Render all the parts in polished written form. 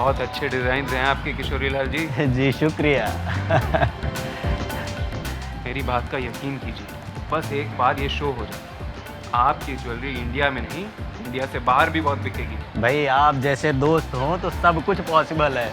बहुत अच्छे डिजाइन हैं आपके किशोरी लाल जी। जी शुक्रिया। मेरी बात का यकीन कीजिए, बस एक बार ये शो हो जाए, आपकी ज्वेलरी इंडिया में नहीं, इंडिया से बाहर भी बहुत बिकेगी। भाई आप जैसे दोस्त हो तो सब कुछ पॉसिबल है।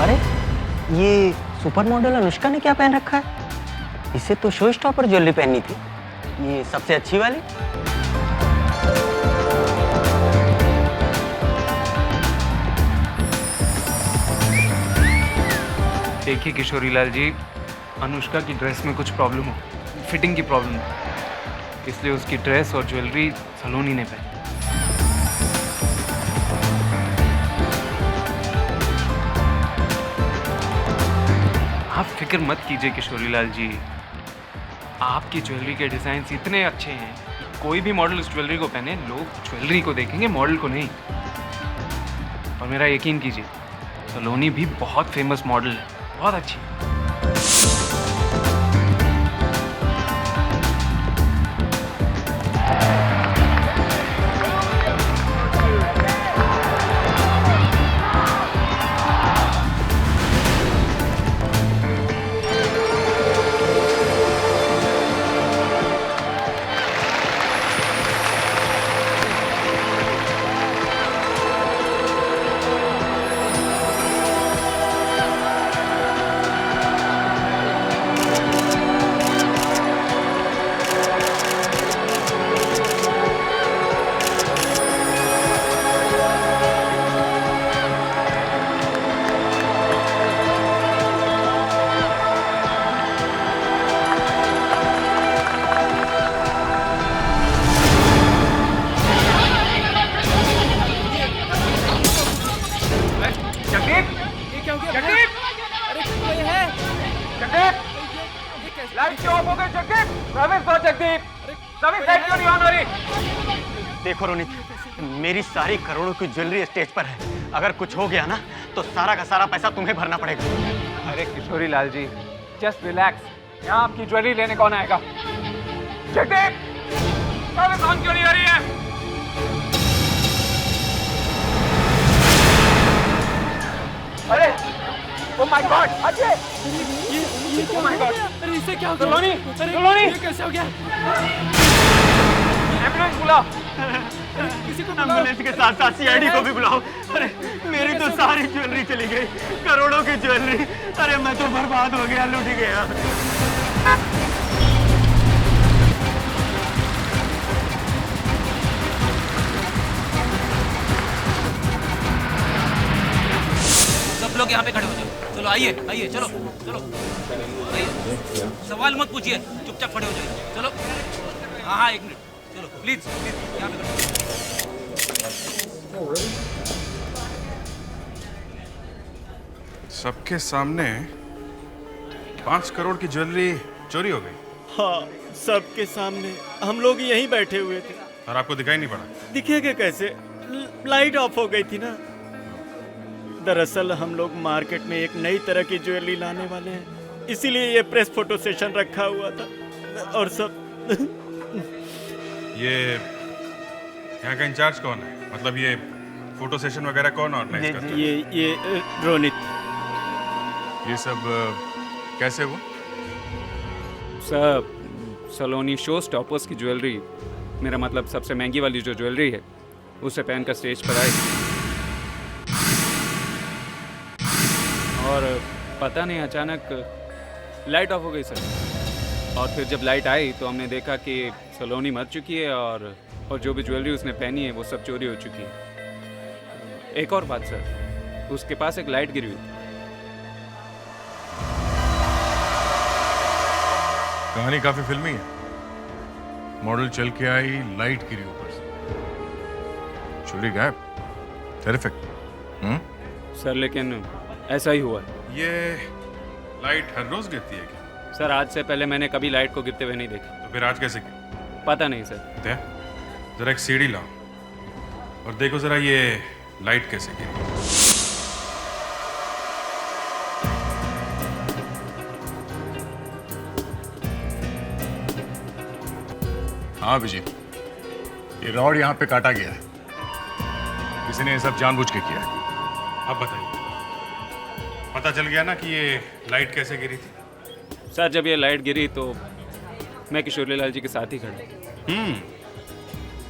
अरे ये सुपर मॉडल अनुष्का ने क्या पहन रखा है? इसे तो शो स्टॉपर ज्वेलरी पहननी थी, ये सबसे अच्छी वाली। देखिए किशोरी लाल जी, अनुष्का की ड्रेस में कुछ प्रॉब्लम हो, फिटिंग की प्रॉब्लम हो, इसलिए उसकी ड्रेस और ज्वेलरी सलोनी ने पहनी। आप फिक्र मत कीजिए किशोरी लाल जी, आपकी ज्वेलरी के डिजाइन इतने अच्छे हैं कि कोई भी मॉडल उस ज्वेलरी को पहने, लोग ज्वेलरी को देखेंगे, मॉडल को नहीं। और मेरा यकीन कीजिए, सलोनी भी बहुत फेमस मॉडल है, बहुत अच्छी है। देखो रोनित, मेरी सारी करोड़ों की ज्वेलरी स्टेज पर है, अगर कुछ हो गया ना तो सारा का सारा पैसा तुम्हें भरना पड़ेगा। अरे किशोरी लाल जी, जस्ट रिलैक्स, यहाँ आपकी ज्वेलरी लेने कौन आएगा? जगदीप, कौन क्यों नहीं आ रही है? अरे, oh my God, अजय! ये क्या Oh my God! अरे इसे क्या हो गया? सलोनी, अरे सलोनी! ये कैसे हो गया? एम्बुलेंस बुलाओ। किसी को एम्बुलेंस के साथ साथ सीआईडी को भी बुलाओ। अरे मेरी तो सारी ज्वेलरी चली गई, करोड़ों की ज्वेलरी। अरे मैं तो बर्बाद हो गया, लूट गया। सब लोग यहाँ पे खड़े हो जाओ। चलो आइए आइए, चलो चलो आइए। सवाल मत पूछिए, चुपचाप खड़े हो जाइए। चलो हाँ हाँ, एक मिनट, चलो प्लीज प्लीज यहाँ पे खड़े। सबके सामने 5 करोड़ की ज्वेलरी चोरी हो गई। हाँ, सबके सामने हम लोग यहीं बैठे हुए थे। और आपको दिखाई नहीं पड़ा? दिखेगा कैसे, लाइट ऑफ हो गई थी ना। दरअसल हम लोग मार्केट में एक नई तरह की ज्वेलरी लाने वाले हैं, इसीलिए ये प्रेस फोटो सेशन रखा हुआ था। और सब ये यहाँ का इंचार्ज कौन है? मतलब ये फोटो सेशन वगैरह कौन ऑर्गेनाइज करता है? ये रोनित। ये सब कैसे हुआ? सर, सलोनी शो स्टॉपर्स की ज्वेलरी, मेरा मतलब सबसे महंगी वाली जो ज्वेलरी है, उसे पहनकर स्टेज पर आई और पता नहीं अचानक लाइट ऑफ हो गई सर। और फिर जब लाइट आई तो हमने देखा कि सलोनी मर चुकी है और जो भी ज्वेलरी उसने पहनी है वो सब चोरी हो चुकी है। एक और बात सर, उसके पास एक लाइट गिरी हुई थी। कहानी काफी फिल्मी है। मॉडल चल के आई, लाइट गिरी ऊपर से, चुरी गायब। टेरिफिक। सर लेकिन ऐसा ही हुआ है। ये लाइट हर रोज गिरती है क्या? सर आज से पहले मैंने कभी लाइट को गिरते हुए नहीं देखा। तो फिर आज कैसे गिरी? पता नहीं सर। दे, जरा एक सीढ़ी लाओ और देखो जरा ये लाइट कैसे गिरी। हाँ विजय, ये रॉड यहाँ पे काटा गया है। किसी ने ये सब जानबूझ के किया है। अब बताइए, पता चल गया ना कि ये लाइट कैसे गिरी थी? सर जब ये लाइट गिरी तो मैं किशोरी लाल जी के साथ ही खड़ा।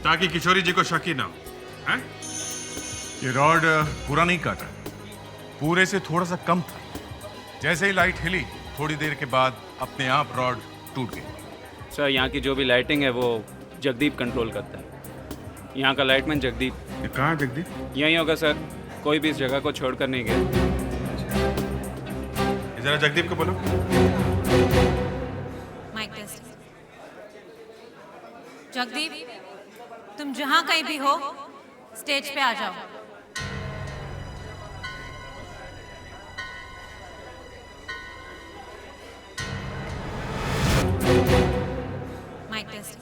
ताकि किशोरी जी को शक ही ना हो, हैं? ये रॉड पूरा नहीं काटा, पूरे से थोड़ा सा कम था। जैसे ही लाइट हिली, थोड़ी देर के बाद अपने आप रॉड टूट गई। सर यहाँ की जो भी लाइटिंग है वो जगदीप कंट्रोल करता है। यहाँ का लाइटमैन जगदीप। ये कहाँ है जगदीप? यहीं होगा सर, कोई भी इस जगह को छोड़कर नहीं गया। ये जरा जगदीप को बोलो। Mic test. जगदीप, तुम जहां कहीं भी हो स्टेज पे आ जाओ। Mic test.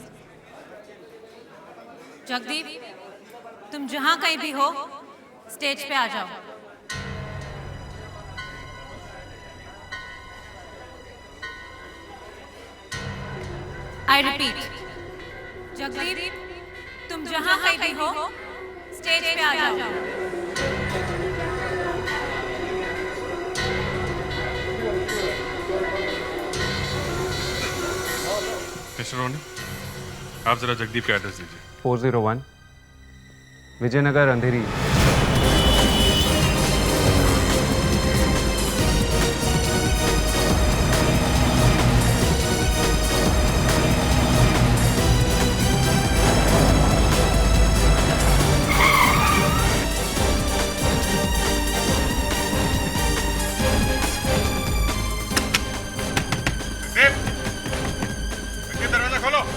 जगदीप, तुम जहां कहीं भी हो स्टेज पे आ जाओ। आई रिपीट, जगदीप, तुम जहां कहीं भी हो स्टेज पे आ जाओ। मिस्टर रोनी, आप जरा जगदीप का एड्रेस दीजिए। 401 विजयनगर अंधेरी।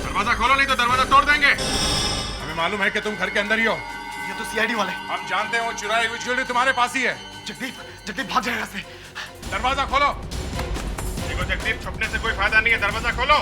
दरवाजा खोलो नहीं तो दरवाजा तोड़ देंगे। हमें मालूम है कि तुम घर के अंदर ही हो। ये तो सीआईडी वाले। हम जानते हैं वो चुराई हुई ज्वेलरी तुम्हारे पास ही है। जगदीप भाग जाएगा से। दरवाजा खोलो। देखो जगदीप, छुपने से कोई फायदा नहीं है, दरवाजा खोलो।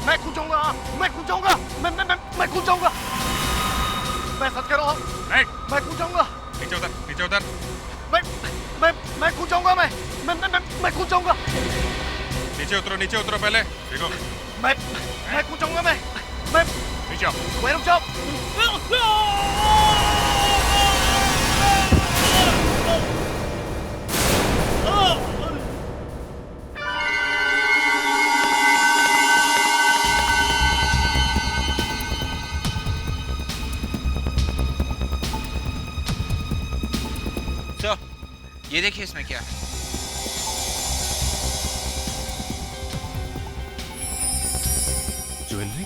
मैं कूद जाऊंगा, मैं कूद जाऊंगा। मैं सच कह रहा हूँ, मैं कूद जाऊंगा। नीचे उतर, नीचे उतर। मैं कूद जाऊंगा। मैं कूद जाऊंगा। नीचे उतरो पहले। देखो मैं कूद जाऊंगा। मैं नीचे आओ। रुक जाओ। ये देखिए इसमें क्या है। ज्वेलरी?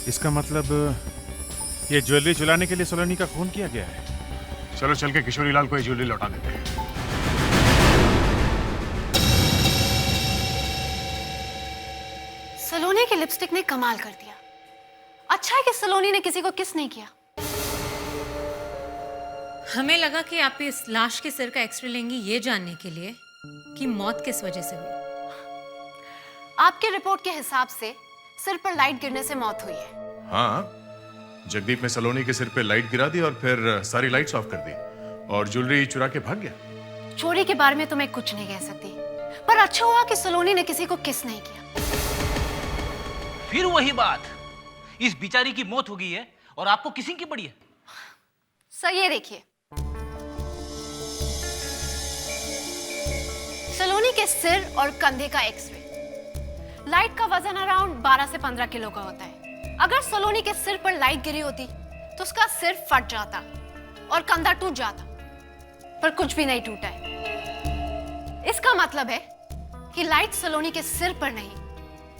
इसका मतलब ये ज्वेलरी चुराने के लिए सलोनी का खून किया गया है। चलो चल के किशोरी लाल को ये ज्वेलरी लौटा देते हैं। सलोनी की लिपस्टिक ने कमाल कर दिया। अच्छा है कि सलोनी ने किसी को किस नहीं किया। हमें लगा कि आप इस लाश के सिर का एक्सरे लेंगी ये जानने के लिए कि मौत किस वजह से हुई। आपके रिपोर्ट के हिसाब से सिर पर लाइट गिरने से मौत हुई है। हाँ, जगदीप ने सलोनी के सिर पे लाइट गिरा दी और फिर सारी लाइट्स ऑफ कर दी और ज्वेलरी चुरा के भाग गया। चोरी के बारे में तो मैं कुछ नहीं कह सकती, पर अच्छा हुआ कि सलोनी ने किसी को किस नहीं किया। फिर वही बात, इस बेचारी की मौत हो गई है और आपको किसिंग की पड़ी है। सर ये देखिए, सलोनी के सिर और कंधे का एक्सरे। लाइट का वजन अराउंड 12 से 15 किलो का होता है। अगर सलोनी के सिर पर लाइट गिरी होती तो उसका सिर फट जाता और कंधा टूट जाता, पर कुछ भी नहीं टूटा है। इसका मतलब है कि लाइट सलोनी के सिर पर नहीं,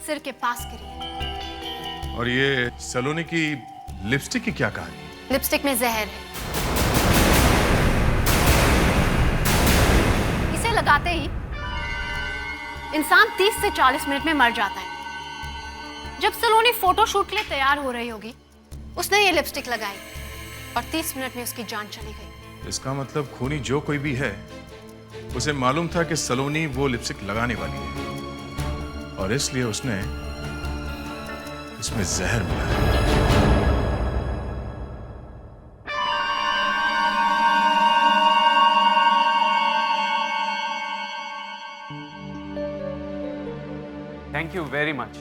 सिर के पास गिरी है। और ये सलोनी की लिपस्टिक की क्या कहानी? लिपस्टिक में जहर है। इसे लगाते ही इंसान 30 से 40 मिनट में मर जाता है। जब सलोनी फोटो शूट के लिए तैयार हो रही होगी, उसने ये लिपस्टिक लगाई और 30 मिनट में उसकी जान चली गई। इसका मतलब खूनी जो कोई भी है, उसे मालूम था कि सलोनी वो लिपस्टिक लगाने वाली है और इसलिए उसने इसमें जहर मिलाया। Thank you very much.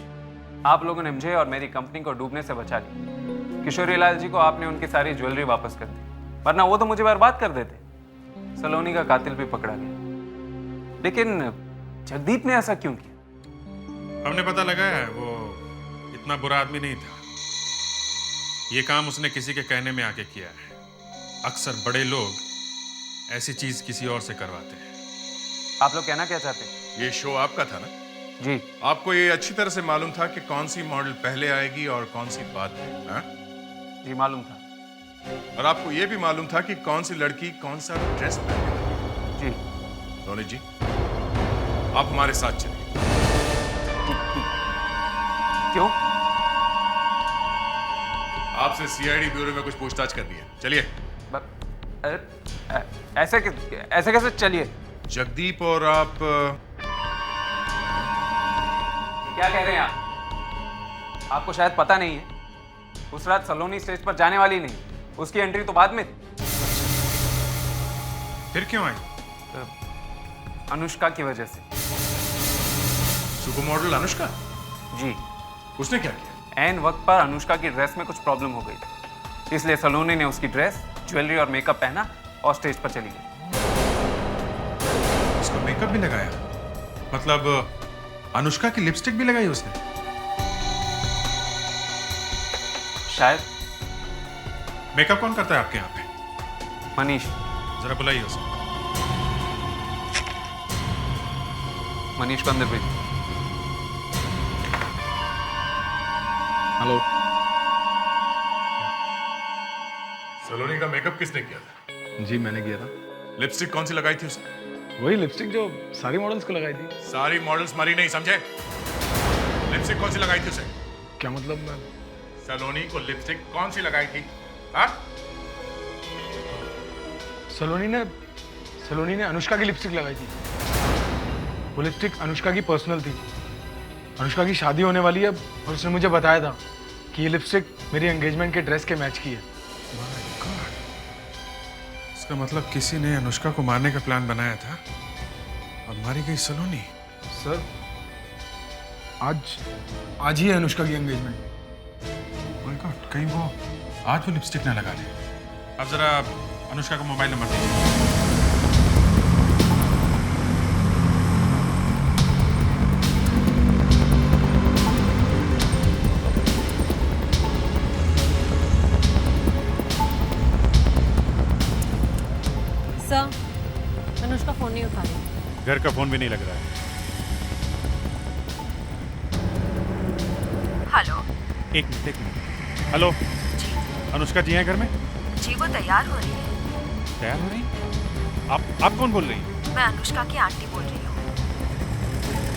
आप लोगों ने मुझे और मेरी कंपनी को डूबने से बचा लिया। किशोरी लाल जी को आपने उनकी सारी ज्वेलरी वापस कर दी, वरना वो तो मुझे बर्बाद कर देते। सलोनी का कातिल भी पकड़ा गया, लेकिन जगदीप ने ऐसा क्यों किया? हमने पता लगाया है वो इतना बुरा आदमी नहीं था। ये काम उसने किसी के कहने में आके किया है। अक्सर बड़े लोग ऐसी चीज किसी और से करवाते हैं। आप लोग कहना क्या चाहते हैं? ये शो आपका था ना? जी। आपको ये अच्छी तरह से मालूम था कि कौन सी मॉडल पहले आएगी और कौन सी बाद में, हाँ? जी मालूम था। और आपको ये भी मालूम था कि कौन सी लड़की कौन सा ड्रेस पहनेगी। जी। रोनित जी, आप हमारे साथ चलिए। क्यों? आपसे सीआईडी ब्यूरो में कुछ पूछताछ करनी है, चलिए। ऐसे कैसे चलिए? जगदीप और आप क्या कह रहे हैं आप? आपको शायद पता नहीं है, उस रात सलोनी स्टेज पर जाने वाली नहीं, उसकी एंट्री तो बाद में थी। फिर क्यों आई? अनुष्का की वजह से। Super model Anushka? जी। उसने क्या किया? एन वक्त पर अनुष्का की ड्रेस में कुछ प्रॉब्लम हो गई थी, इसलिए सलोनी ने उसकी ड्रेस, ज्वेलरी और मेकअप पहना और स्टेज पर चली गई। उसका मेकअप भी लगाया? मतलब अनुष्का की लिपस्टिक भी लगाई उसने? शायद। मेकअप कौन करता है आपके यहाँ पे? मनीष। जरा बुलाइए उसे। मनीष को अंदर भेज। हेलो। सलोनी का मेकअप किसने किया था? जी मैंने किया था। लिपस्टिक कौन सी लगाई थी उसने? वही लिपस्टिक जो सारी मॉडल्स को लगाई थी। सारी मॉडल्स मरी नहीं, समझे? लिपस्टिक कौन सी लगाई थी उसे? क्या मतलब? मैं सलोनी को लिपस्टिक कौन सी लगाई थी? हाँ? सलोनी ने अनुष्का की लिपस्टिक लगाई थी। वो लिपस्टिक अनुष्का की पर्सनल थी। अनुष्का की शादी होने वाली है और उसने मुझे बताया था कि ये लिपस्टिक मेरी एंगेजमेंट के ड्रेस के मैच की है। इसका मतलब किसी ने अनुष्का को मारने का प्लान बनाया था और मारी गई सलोनी। सर आज ही है अनुष्का की एंगेजमेंट। माय गॉड, कहीं वो आज वो लिपस्टिक ना लगा दे। अब जरा अनुष्का का मोबाइल नंबर दीजिए। सर, अनुष्का फोन नहीं उठा रही। घर का फोन भी नहीं लग रहा है। हेलो। एक मिनट। हेलो। अनुष्का जी हैं घर में? जी वो तैयार हो रही है। तैयार हो रही? आप कौन बोल रही हैं? मैं अनुष्का की आंटी बोल रही हूँ।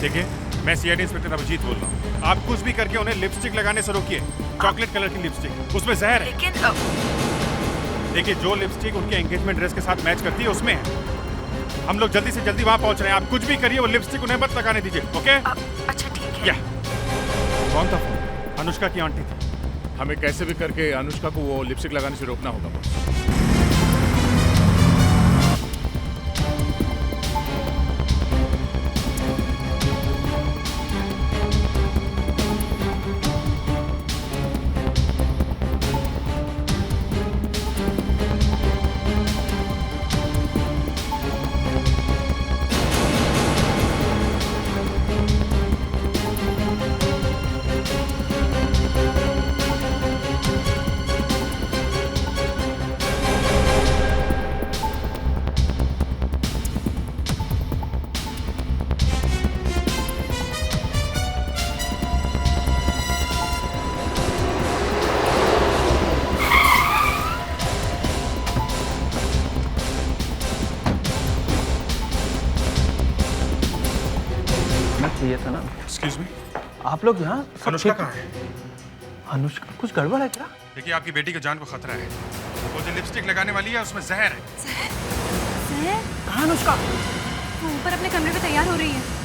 देखिए, मैं सीआईडी इंस्पेक्टर अभिजीत बोल रहा हूँ। आप कुछ भी करके उन्हें लिपस्टिक लगाने से रोकिए। चॉकलेट कलर की लिपस्टिक, उसमें जहर है। लेकिन देखिए, जो लिपस्टिक उनके एंगेजमेंट ड्रेस के साथ मैच करती है उसमें है। हम लोग जल्दी से जल्दी वहाँ पहुँच रहे हैं। आप कुछ भी करिए, वो लिपस्टिक उन्हें मत लगाने दीजिए, ओके? अच्छा ठीक है। क्या? कौन था फोन? अनुष्का की आंटी थी। हमें कैसे भी करके अनुष्का को वो लिपस्टिक लगाने से रोकना होगा बॉस। चाहिए था ना। एक्सक्यूज मी, आप लोग यहाँ अनुष्का कहाँ है? अनुष्का कुछ गड़बड़ है क्या? देखिए, आपकी बेटी की जान को खतरा है। वो जो लिपस्टिक लगाने वाली है उसमें जहर है। कहाँ अनुष्का? वो ऊपर अपने कमरे में तैयार हो रही है।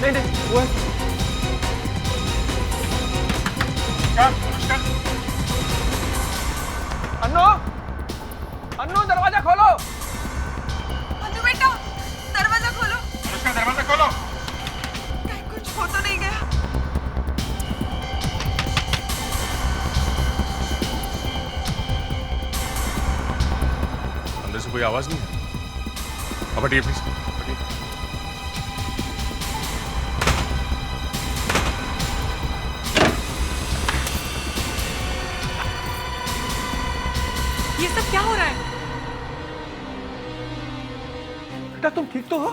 नहीं वो है। क्या? अनुष्का? अन्नू दरवाजा खोलो। बेटा दरवाजा खोलो। अनुष्का, दरवाजा खोलो। कहीं कुछ हो तो नहीं गया? अंदर से कोई आवाज नहीं है। अब हटिए प्लीज। ये सब क्या हो रहा है? बेटा तुम ठीक तो हो?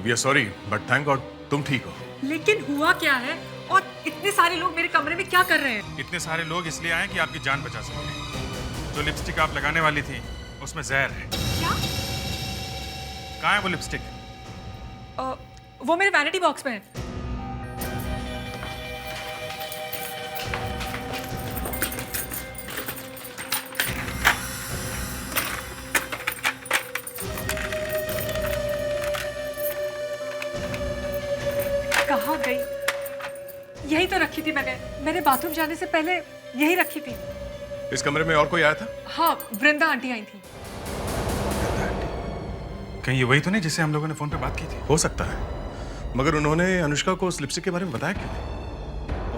We are sorry but thank God तुम ठीक हो। लेकिन हुआ क्या है? और इतने सारे लोग मेरे कमरे में क्या कर रहे हैं? इतने सारे लोग इसलिए आए कि आपकी जान बचा सकें। जो लिपस्टिक आप लगाने वाली थी उसमें जहर है। क्या? कहाँ है वो लिपस्टिक? वो मेरे वैनिटी बॉक्स में है। कहाँ गई? यही तो रखी थी मैंने बाथरूम जाने से पहले यही रखी थी। इस कमरे में और कोई आया था? हाँ, वृंदा आंटी आई थी। कहीं ये वही तो नहीं जिससे हम लोगों ने फोन पे बात की थी? हो सकता है, मगर उन्होंने अनुष्का को उस लिपस्टिक के बारे में बताया क्यों?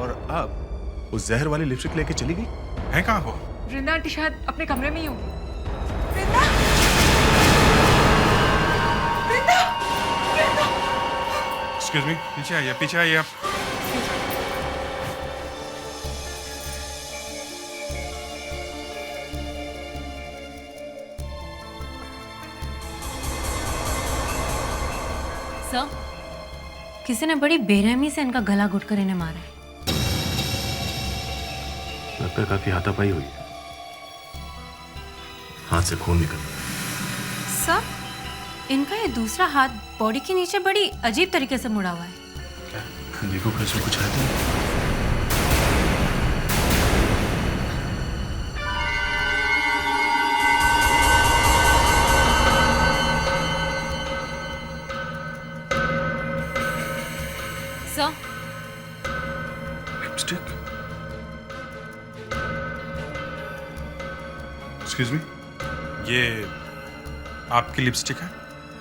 और अब उस जहर वाली लिपस्टिक लेके चली गई? है कहाँ वो? वृंदा आंटी शायद अपने कमरे में ही होंगी। एक्सक्यूज मी, पीछे आइए आप। सर, किसी ने बड़ी बेरहमी से इनका गला घुटकर इन्हें मारा है। लगता है काफी हाथापाई हुई है। हाथ से खून निकल रहा है। सर, इनका ये दूसरा हाथ बॉडी के नीचे बड़ी अजीब तरीके से मुड़ा हुआ है। क्या? देखो कैसे कुछ है तो? Sir, lipstick? एक्सक्यूज मी, ये आपकी लिपस्टिक है?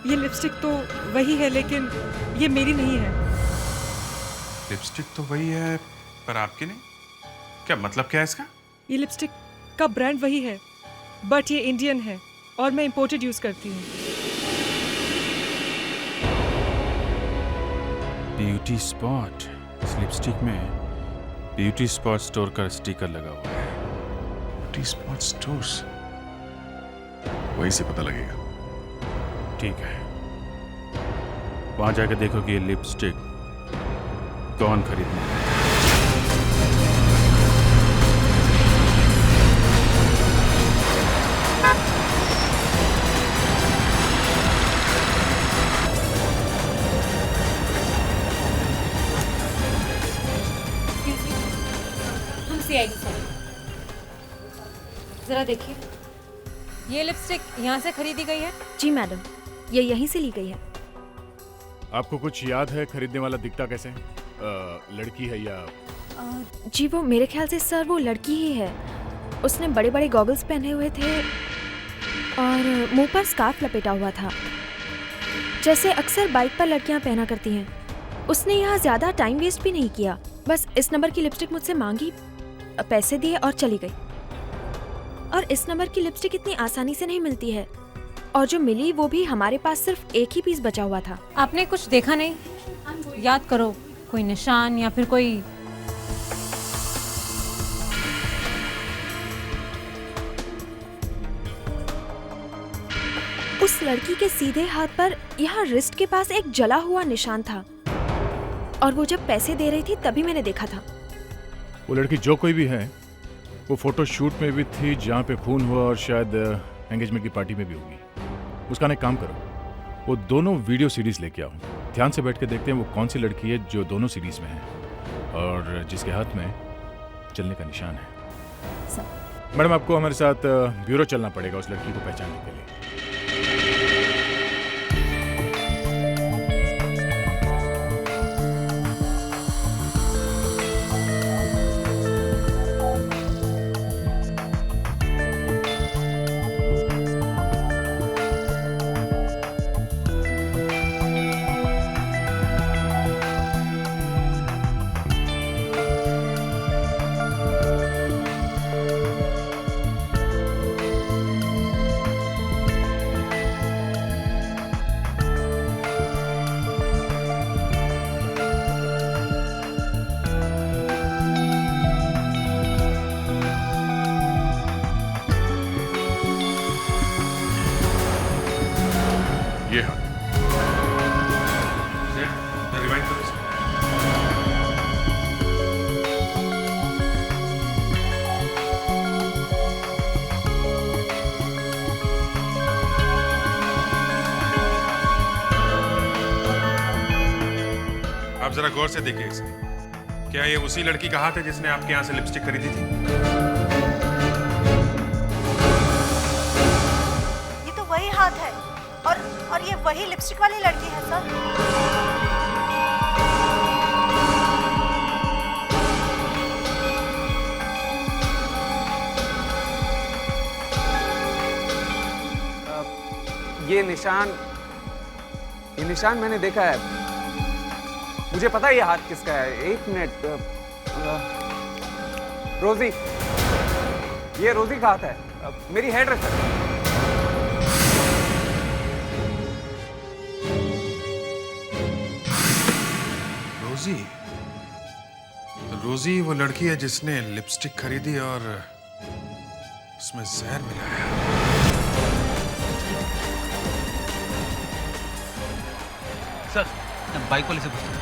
ये लिपस्टिक तो वही है लेकिन ये मेरी नहीं है। लिपस्टिक तो वही है पर आपकी नहीं? क्या मतलब क्या है इसका? ये लिपस्टिक का ब्रांड वही है बट ये इंडियन है और मैं इंपोर्टेड यूज करती हूँ। ब्यूटी स्पॉट, इस लिपस्टिक में ब्यूटी स्पॉट स्टोर का स्टिकर लगा हुआ है। ब्यूटी स्पॉट स्टोर्स, वहीं से पता लगेगा। ठीक है, वहां जाकर देखो कि ये लिपस्टिक कौन खरीदने आया है। हमसे आएगी सर, जरा देखिए, ये लिपस्टिक यहाँ से खरीदी गई है? जी मैडम, ये यहीं से ली गई है। आपको कुछ याद है खरीदने वाला दिखता कैसे? लड़की है या? जी वो मेरे ख्याल से सर वो लड़की ही है। उसने बड़े बड़े गॉगल्स पहने हुए थे और मुंह पर स्कार्फ लपेटा हुआ था, जैसे अक्सर बाइक पर लड़कियां पहना करती हैं। उसने यहाँ ज़्यादा टाइम वेस्ट भी नहीं किया, बस इस नंबर की लिपस्टिक मुझसे मांगी, पैसे दिए और चली गई। और इस नंबर की लिपस्टिक इतनी आसानी से नहीं मिलती है, और जो मिली वो भी हमारे पास सिर्फ एक ही पीस बचा हुआ था। आपने कुछ देखा नहीं? याद करो, कोई निशान या फिर कोई? उस लड़की के सीधे हाथ पर यहाँ रिस्ट के पास एक जला हुआ निशान था, और वो जब पैसे दे रही थी तभी मैंने देखा था। वो लड़की जो कोई भी है, वो फोटो शूट में भी थी जहाँ पे खून हुआ, और शायद एंगेजमेंट की पार्टी में भी होगी। उसका एक काम करो, वो दोनों वीडियो सीरीज लेके आओ, ध्यान से बैठ के देखते हैं वो कौन सी लड़की है जो दोनों सीरीज में है और जिसके हाथ में चलने का निशान है। मैडम, आपको हमारे साथ ब्यूरो चलना पड़ेगा उस लड़की को पहचानने के लिए। ये हाँ, रिवाइंड करो इसको। आप जरा गौर से देखिए इसे। क्या ये उसी लड़की का हाथ है जिसने आपके यहाँ से लिपस्टिक खरीदी थी? ये तो वही हाथ है, और ये वही लिपस्टिक वाली लड़की है सर। ये निशान मैंने देखा है। मुझे पता है ये हाथ किसका है। एक मिनट, रोजी, ये रोजी का हाथ है, मेरी हेयर ड्रेसर। रोजी? तो रोजी वो लड़की है जिसने लिपस्टिक खरीदी और उसमें जहर मिलाया। सर, बाइक वाले से पूछता हूँ।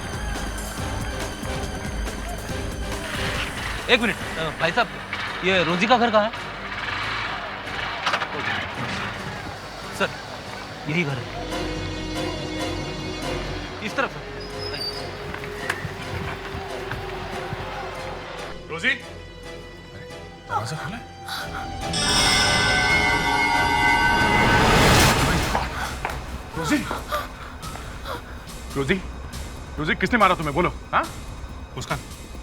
एक मिनट, भाई साहब, ये रोजी का घर कहाँ है? सर, यही घर है, इस तरफ सर। रोजी, दरवाजा खोला है? रोजी, रोजी, रोजी, किसने मारा तुम्हें? बोलो। हाँ, मुस्कान,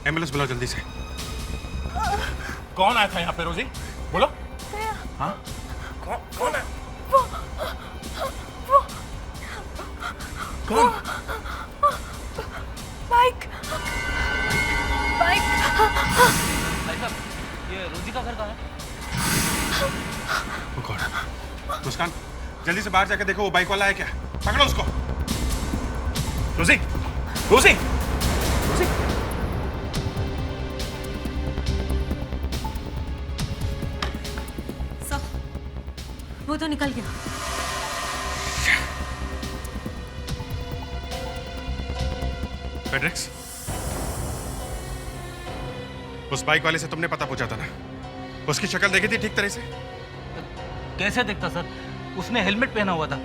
एम्बुलेंस बुलाओ जल्दी से। कौन आया था यहाँ पे? रोजी, बोलो। हाँ, कौन है? कौन? बाइक। भाई साहब, ये रोजी का घर कहाँ है? वो कौन है? मुस्कान, जल्दी से बाहर जाके देखो वो बाइक वाला है क्या। पकड़ो उसको। रोजी, रोजी, लिपस्टिक। वो तो निकल गया। फेड्रिक्स, उस बाइक वाले से तुमने पता पूछा था ना? उसकी शक्ल देखी थी ठीक तरह से? कैसे देखता सर, उसने हेलमेट पहना हुआ था।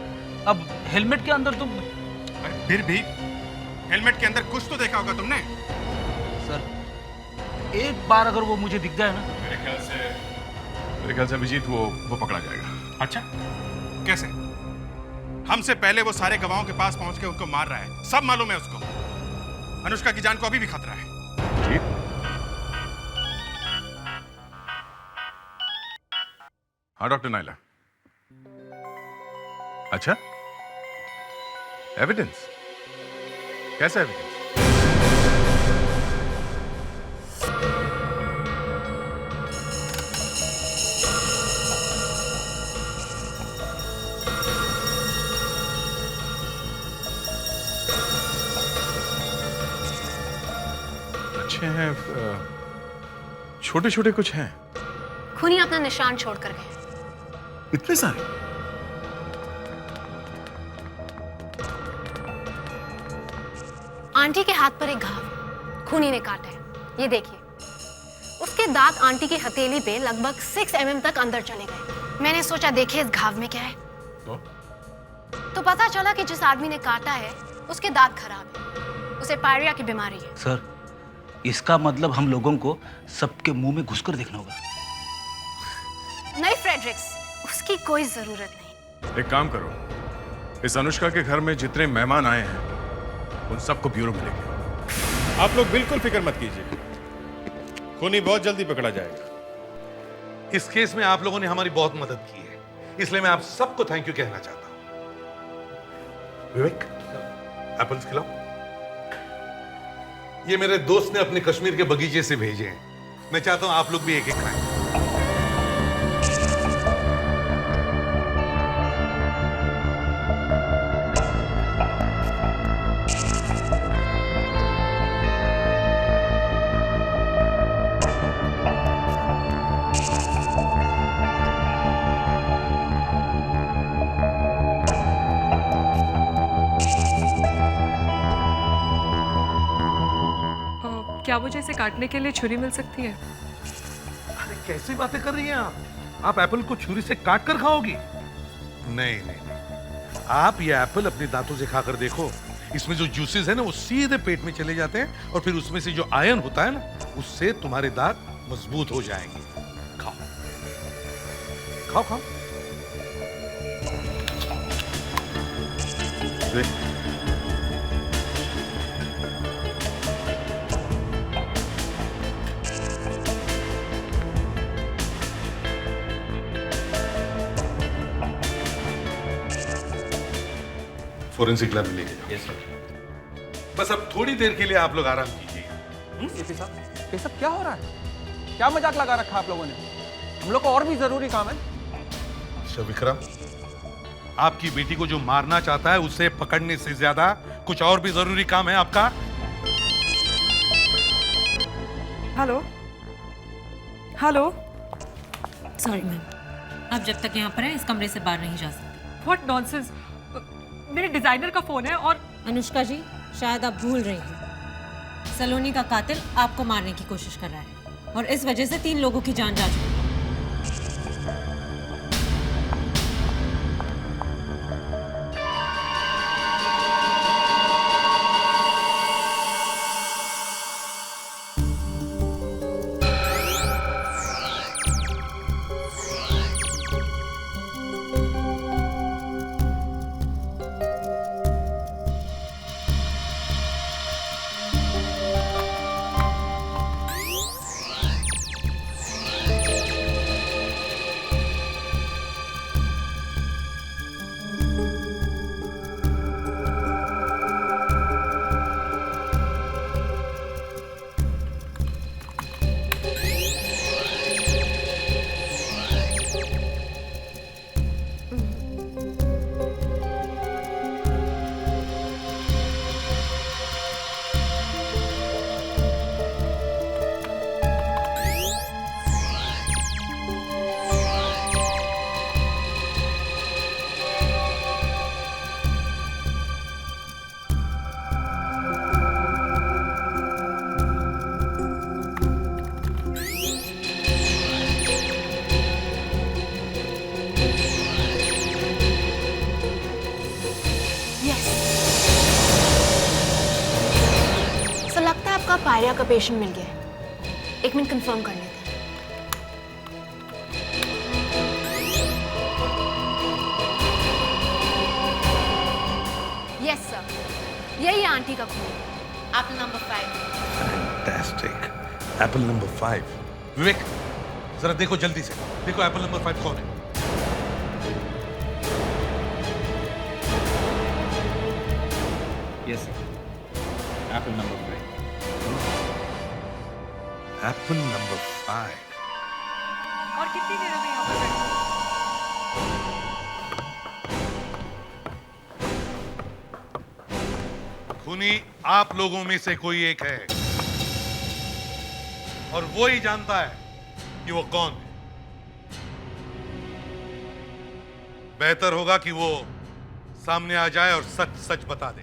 अब हेलमेट के अंदर तो अरे फिर भी हेलमेट के अंदर कुछ तो देखा होगा तुमने। सर एक बार अगर वो मुझे दिख जाए ना, मेरे ख्याल से अभिजीत वो पकड़ा जाएगा। अच्छा, कैसे? हमसे पहले वो सारे गवाहों के पास पहुंच के उनको मार रहा है, सब मालूम है उसको। अनुष्का की जान को अभी भी खतरा है। जी? हाँ डॉक्टर नाइला। अच्छा, एविडेंस? कैसा एविडेंस? अच्छे हैं, छोटे छोटे कुछ हैं। खूनी अपना निशान छोड़ कर गए। इतने सारे? आंटी के हाथ पर एक घाव खूनी ने काटा है, ये देखिए। उसके दांत आंटी की हथेली पे लगभग 6 mm तक अंदर चले गए। मैंने सोचा देखे इस घाव में क्या है, तो पता चला कि जिस आदमी ने काटा है उसके दांत खराब है, उसे पायरिया की बीमारी है। सर इसका मतलब हम लोगों को सबके मुंह में घुसकर देखना होगा। नहीं फ्रेडरिक्स, उसकी कोई जरूरत नहीं। एक काम करो, इस अनुष्का के घर में जितने मेहमान आए हैं उन सबको ब्यूरो में लेके। आप लोग बिल्कुल फिक्र मत कीजिए, खूनी बहुत जल्दी पकड़ा जाएगा। इस केस में आप लोगों ने हमारी बहुत मदद की है, इसलिए मैं आप सबको थैंक यू कहना चाहता हूं। विवेक, एप्पल्स खिलाओ। ये मेरे दोस्त ने अपने कश्मीर के बगीचे से भेजे हैं, मैं चाहता हूं आप लोग भी एक एक खाएं। क्या मुझे इसे काटने के लिए छुरी मिल सकती है? अरे कैसी बातें कर रही हैं आप एप्पल को छुरी से काट कर खाओगी? नहीं नहीं नहीं, आप ये एप्पल अपने दांतों से खाकर देखो, इसमें जो जूसेस है ना वो सीधे पेट में चले जाते हैं और फिर उसमें से जो आयरन होता है ना उससे तुम्हारे दांत मजबूत हो जाएंगे। खाओ खाओ खाओ। फोरेंसिक लैब में लेके जाओ। Yes sir. बस अब थोड़ी देर के लिए आप लोग आराम कीजिएगा। एसपी साहब, ये सब क्या हो रहा है? क्या मजाक लगा रखा आप लोगों ने? हम लोग को और भी जरूरी काम है। मिस्टर विक्रम, आपकी बेटी को जो मारना चाहता है उसे पकड़ने से ज्यादा कुछ और भी जरूरी काम है आपका। Hello hello. सॉरी मैम, आप जब तक यहाँ पर हैं इस कमरे से बाहर नहीं जा सकते। व्हाट नॉनसेंस, मेरे डिजाइनर का फोन है। और अनुष्का जी, शायद आप भूल रही हैं, सलोनी का कातिल आपको मारने की कोशिश कर रहा है और इस वजह से 3 लोगों की जान जा चुकी है। पायरिया का पेशेंट मिल गया है। एक मिनट कंफर्म कर लेते हैं। यस सर, यही है आंटी का खून। Apple number 5। Fantastic. Apple number 5। विवेक, जरा देखो जल्दी से, देखो एप्पल नंबर 5 कौन है। Yes sir, Apple number 5। Apple number 5। और कितनी देर हो गई यहाँ पर? खूनी आप लोगों में से कोई एक है और वो ही जानता है कि वो कौन है। बेहतर होगा कि वो सामने आ जाए और सच सच बता दे।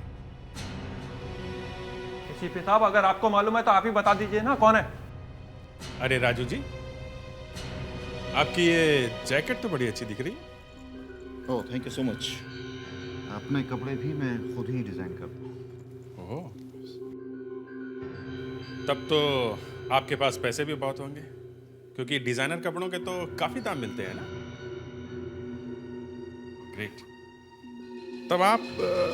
एसीपी साहब, अगर आपको मालूम है तो आप ही बता दीजिए ना कौन है। अरे राजू जी, आपकी ये जैकेट तो बड़ी अच्छी दिख रही है। ओह, थैंक यू सो मच। अपने कपड़े भी मैं खुद ही डिजाइन करता हूँ। ओह, तब तो आपके पास पैसे भी बहुत होंगे, क्योंकि डिजाइनर कपड़ों के तो काफी दाम मिलते हैं ना। ग्रेट। तब आप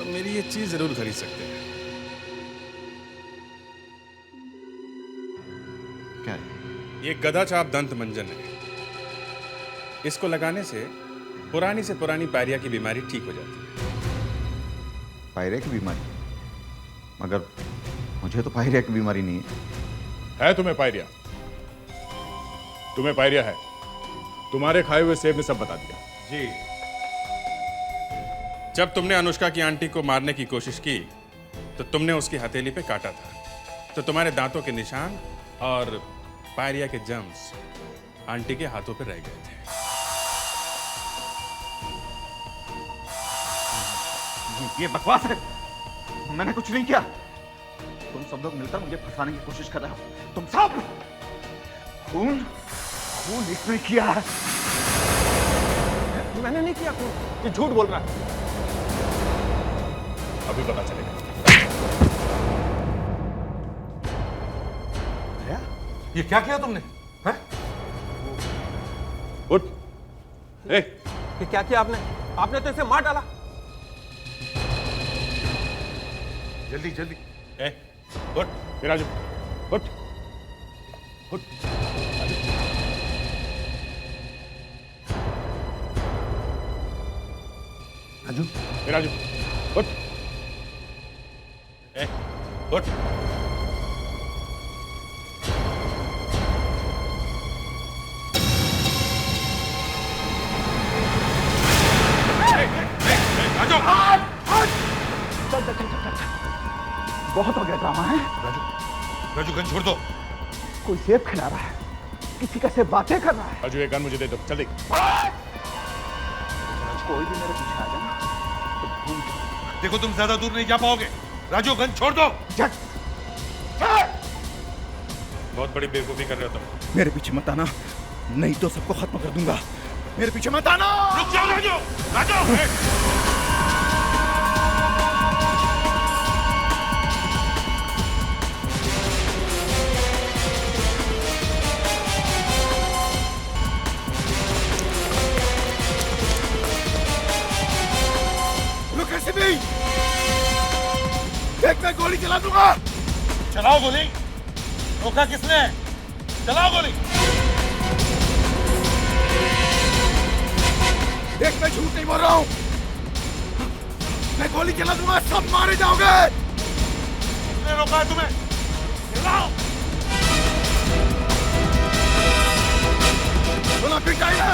मेरी ये चीज जरूर खरीद सकते हैं। क्या? ये गधा छाप दंत मंजन है। इसको लगाने से पुरानी पायरिया की बीमारी ठीक हो जाती है। पायरिया की बीमारी? मगर मुझे तो पायरिया की बीमारी नहीं है। तुम्हें पायरिया? तुम्हें पायरिया है? तुम्हारे खाए हुए सेब ने सब बता दिया। जी, जब तुमने अनुष्का की आंटी को मारने की कोशिश की तो तुमने उसकी हथेली पे काटा था, तो तुम्हारे दांतों के निशान और पायरिया के जर्म्स आंटी के हाथों पे रह गए थे। ये बकवास है, मैंने कुछ नहीं किया। तुम सब लोग मिलकर मुझे फंसाने की कोशिश कर रहे हो। तुम सब खून इसने किया है। मैंने नहीं किया खून, ये झूठ बोल रहा है। अभी पता चलेगा। ये क्या किया तुमने? हैं? उठ। ये क्या किया आपने? आपने तो इसे मार डाला। जल्दी जल्दी। उठ राजू, उठ उठ। राजू, राजू उठ। उठ। बहुत हो गया ड्रामा है। राजू गन छोड़ दो। कोई सेब खिला रहा है, किसी का से बातें कर रहा है। राजू ये गन मुझे दे दो, जल्दी। कोई भी मेरे पीछे आ जाए। देखो तुम ज्यादा दूर नहीं जा पाओगे। राजू गन छोड़ दो। बहुत बड़ी बेवकूफी कर रहे हो तुम। मेरे पीछे मत आना, नहीं तो सबको खत्म कर दूंगा। मेरे पीछे मत आना। रुक जाओ राजू। राजू देख, मैं गोली चला दूंगा। चलाओ गोली। रोका किसने? चलाओ गोली। देख, मैं झूठ नहीं बोल रहा हूँ। मैं गोली चला दूंगा, सब मारे जाओगे। किसने रोका है तुम्हें? चलाओ। बोला पिटाई है।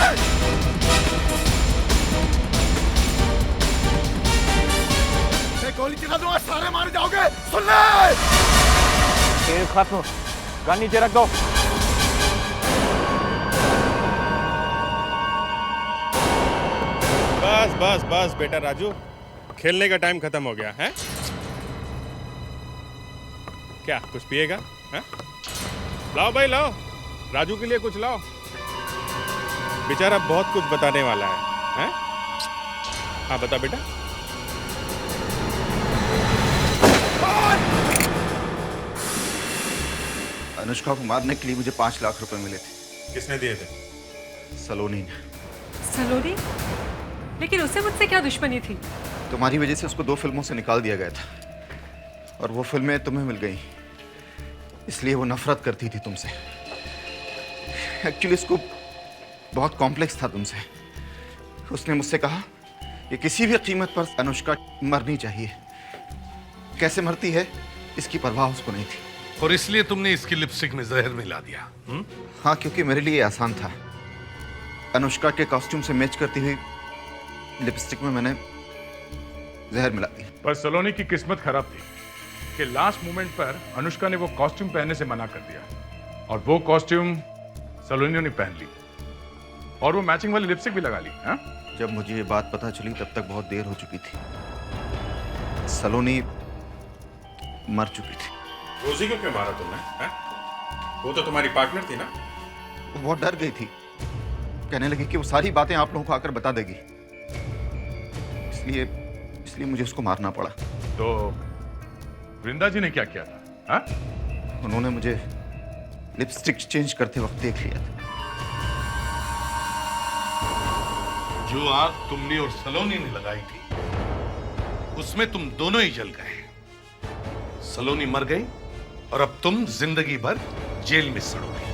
गोली चला दूंगा, सारे मारे जाओगे। सुन ले। खेल खत्म, गन नीचे रख दो। बस बस बस बेटा राजू, खेलने का टाइम खत्म हो गया है। क्या कुछ पिएगा? है? लाओ भाई लाओ, राजू के लिए कुछ लाओ। बेचारा बहुत कुछ बताने वाला है? हाँ बता बेटा। अनुष्का को मारने के लिए मुझे 5 लाख रुपए मिले थे। किसने दिए थे? सलोनी ने। सलोनी? लेकिन उससे मुझसे क्या दुश्मनी थी? तुम्हारी वजह से उसको 2 फिल्मों से निकाल दिया गया था और वो फिल्में तुम्हें मिल गई, इसलिए वो नफरत करती थी तुमसे। एक्चुअली उसको बहुत कॉम्प्लेक्स था तुमसे। उसने मुझसे कहा कि किसी भी कीमत पर अनुष्का मरनी चाहिए। कैसे मरती है इसकी परवाह उसको नहीं थी। और इसलिए तुमने इसकी लिपस्टिक में जहर मिला दिया? हाँ, क्योंकि मेरे लिए आसान था। अनुष्का के कॉस्ट्यूम से मैच करती हुई लिपस्टिक में मैंने जहर मिला दिया। पर सलोनी की किस्मत खराब थी कि लास्ट मोमेंट पर अनुष्का ने वो कॉस्ट्यूम पहनने से मना कर दिया और वो कॉस्ट्यूम सलोनी ने पहन ली और वो मैचिंग वाली लिपस्टिक भी लगा ली। हाँ? जब मुझे ये बात पता चली तब तक बहुत देर हो चुकी थी। सलोनी मर चुकी थी। रोजी को क्यों मारा तुमने? है? वो तो तुम्हारी पार्टनर थी ना? वो बहुत डर गई थी, कहने लगी कि वो सारी बातें आप लोगों को आकर बता देगी, इसलिए मुझे उसको मारना पड़ा। तो वृंदा जी ने क्या किया था? हाँ? उन्होंने मुझे लिपस्टिक चेंज करते वक्त देख लिया था। जो आग तुमने और सलोनी ने लगाई थी उसमें तुम दोनों ही जल गए। सलोनी मर गई और अब तुम जिंदगी भर जेल में सड़ोगे।